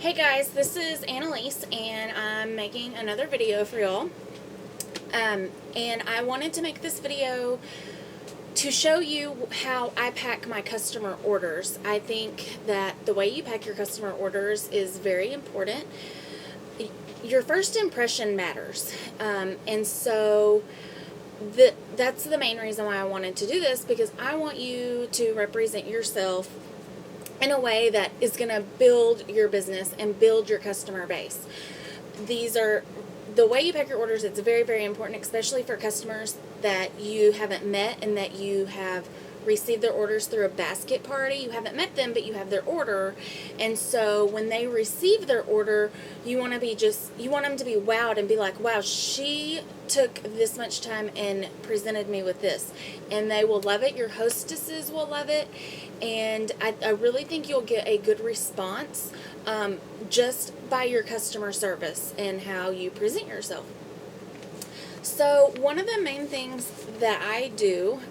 Hey guys, this is Annalise and I'm making another video for y'all. And I wanted to make this video to show you how I pack my customer orders. I think that the way you pack your customer orders is very important. Your first impression matters. And so that's the main reason why I wanted to do this, because I want you to represent yourself in a way that is going to build your business and build your customer base. These are the way you pack your orders. It's very, very important, especially for customers that you haven't met and that you have received their orders through a basket party. You haven't met them, but you have their order. And so when they receive their order, you want them to be wowed and be like, wow, she took this much time and presented me with this. And they will love it. Your hostesses will love it. And I really think you'll get a good response just by your customer service and how you present yourself. So one of the main things that I do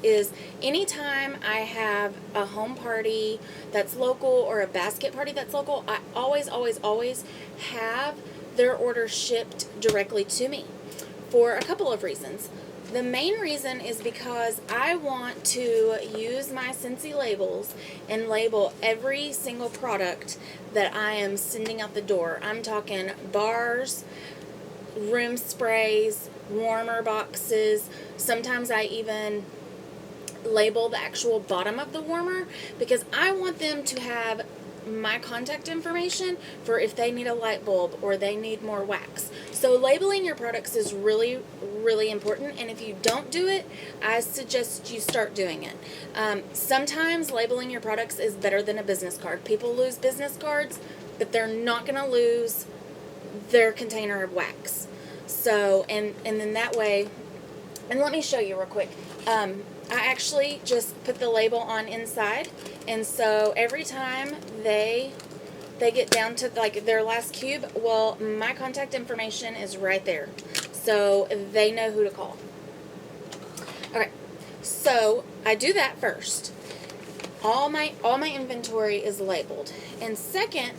is anytime I have a home party that's local or a basket party that's local, I always have their order shipped directly to me for a couple of reasons. The main reason is because I want to use my Scentsy labels and label every single product that I am sending out the door. I'm talking bars, room sprays, warmer boxes. Sometimes I even label the actual bottom of the warmer because I want them to have my contact information for if they need a light bulb or they need more wax. So labeling your products is really, really important, and if you don't do it, I suggest you start doing it. Sometimes labeling your products is better than a business card. People lose business cards, but they're not going to lose their container of wax. So, and then that way, and let me show you real quick. I actually just put the label on inside, and so every time they get down to like their last cube, well, my contact information is right there, so they know who to call. Okay, so I do that first. All my inventory is labeled, and second,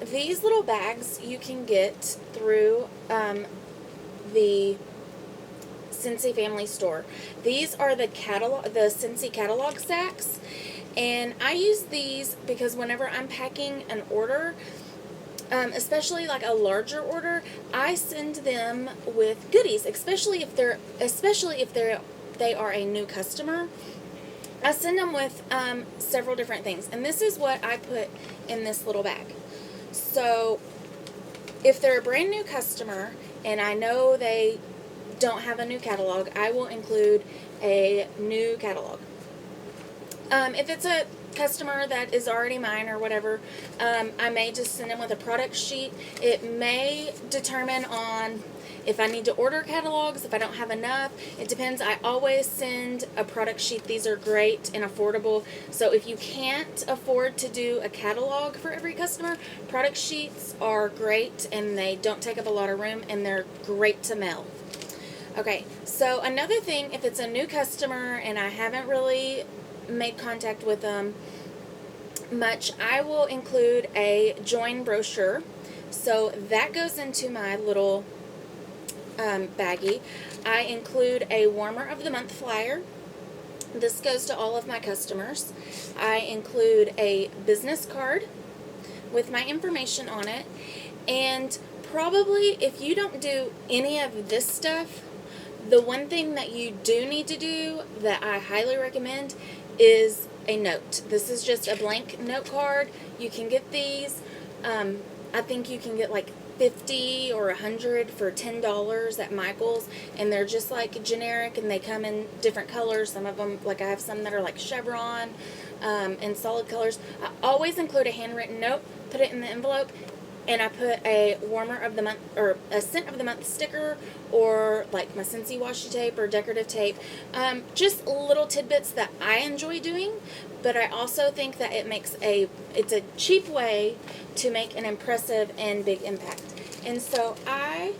these little bags you can get through the Scentsy family store. These are the Scentsy catalog sacks, and I use these because whenever I'm packing an order, especially like a larger order, I send them with goodies, especially if they are a new customer. I send them with several different things, and this is what I put in this little bag. So if they're a brand new customer and I know they don't have a new catalog, I will include a new catalog. If it's a customer that is already mine or whatever, I may just send them with a product sheet. It may determine on if I need to order catalogs, if I don't have enough. It depends. I always send a product sheet. These are great and affordable. So if you can't afford to do a catalog for every customer, product sheets are great and they don't take up a lot of room and they're great to mail. Okay, so another thing, if it's a new customer and I haven't really made contact with them much, I will include a join brochure. So that goes into my little baggie. I include a warmer of the month flyer. This goes to all of my customers. I include a business card with my information on it. And probably if you don't do any of this stuff, the one thing that you do need to do that I highly recommend is a note. This is just a blank note card. You can get these. I think you can get like 50 or 100 for $10 at Michael's, and they're just like generic, and they come in different colors. Some of them, like I have some that are like chevron and solid colors. I always include a handwritten note, put it in the envelope, and I put a warmer of the month or a scent of the month sticker, or like my Scentsy washi tape or decorative tape. Just little tidbits that I enjoy doing, but I also think that it's a cheap way to make an impressive and big impact. And so I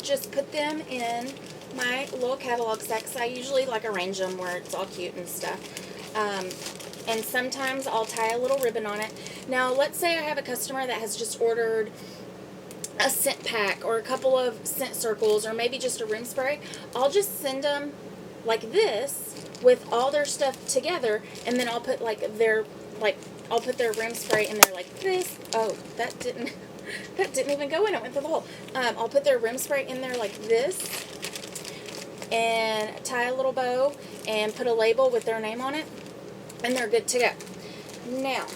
just put them in my little catalog sacks. I usually like arrange them where it's all cute and stuff. And sometimes I'll tie a little ribbon on it. Now, let's say I have a customer that has just ordered a scent pack or a couple of scent circles or maybe just a room spray. I'll just send them like this with all their stuff together, and then I'll put I'll put their room spray in there like this. Oh, that didn't even go in. It went through the hole. I'll put their room spray in there like this and tie a little bow and put a label with their name on it, and they're good to go. Now,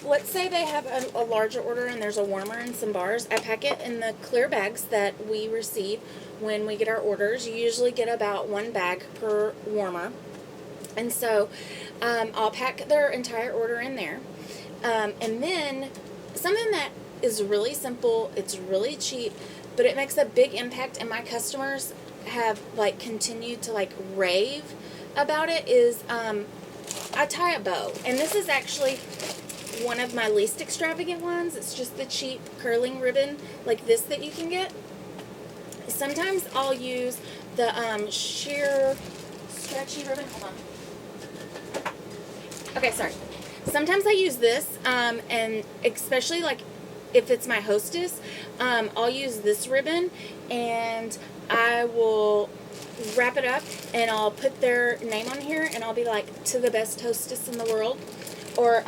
let's say they have a larger order and there's a warmer and some bars. I pack it in the clear bags that we receive when we get our orders. You usually get about 1 bag per warmer. And so I'll pack their entire order in there. And then something that is really simple, it's really cheap, but it makes a big impact, and my customers have continued to rave about it, is I tie a bow. And this is actually one of my least extravagant ones. It's just the cheap curling ribbon like this that you can get. Sometimes I'll use the sheer stretchy ribbon. Hold on. Okay, sorry. Sometimes I use this, and especially if it's my hostess, I'll use this ribbon, and I will wrap it up, and I'll put their name on here, and I'll be like, to the best hostess in the world. Or,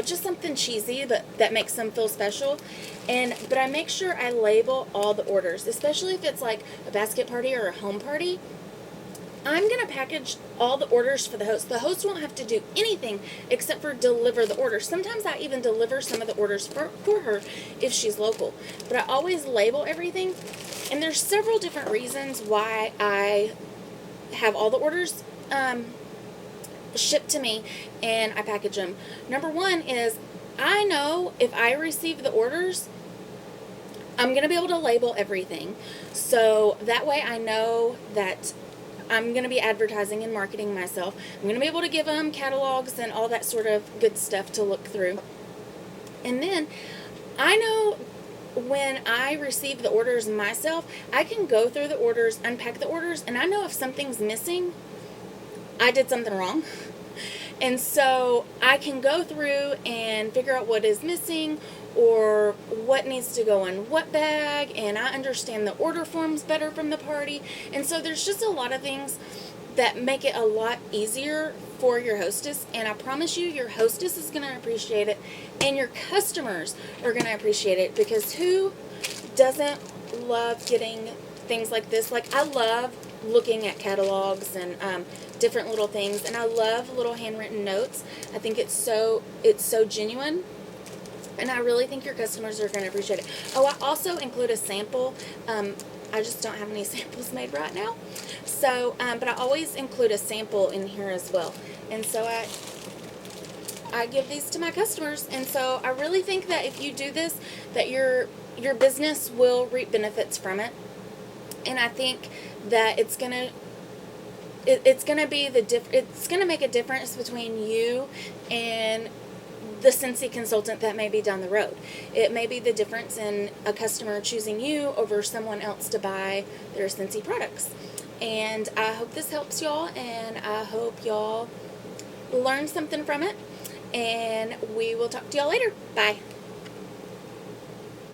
just something cheesy that makes them feel special. But I make sure I label all the orders, especially if it's like a basket party or a home party. I'm going to package all the orders for the host. The host won't have to do anything except for deliver the orders. Sometimes I even deliver some of the orders for her if she's local. But I always label everything. And there's several different reasons why I have all the orders shipped to me and I package them. Number one is, I know if I receive the orders, I'm going to be able to label everything. So that way I know that I'm going to be advertising and marketing myself. I'm going to be able to give them catalogs and all that sort of good stuff to look through. And then I know when I receive the orders myself, I can go through the orders, unpack the orders, and I know if something's missing, I did something wrong. And so I can go through and figure out what is missing or what needs to go in what bag, and I understand the order forms better from the party. And so there's just a lot of things that make it a lot easier for your hostess, and I promise you, your hostess is going to appreciate it, and your customers are going to appreciate it, because who doesn't love getting things like this? I love looking at catalogs and different little things, and I love little handwritten notes. I think it's so genuine, and I really think your customers are going to appreciate it. Oh, I also include a sample. I just don't have any samples made right now. So, but I always include a sample in here as well. And so I give these to my customers. And so I really think that if you do this, that your business will reap benefits from it. And I think that it's gonna make a difference between you and the Scentsy consultant that may be down the road. It may be the difference in a customer choosing you over someone else to buy their Scentsy products. And I hope this helps y'all, and I hope y'all learn something from it. And we will talk to y'all later. Bye.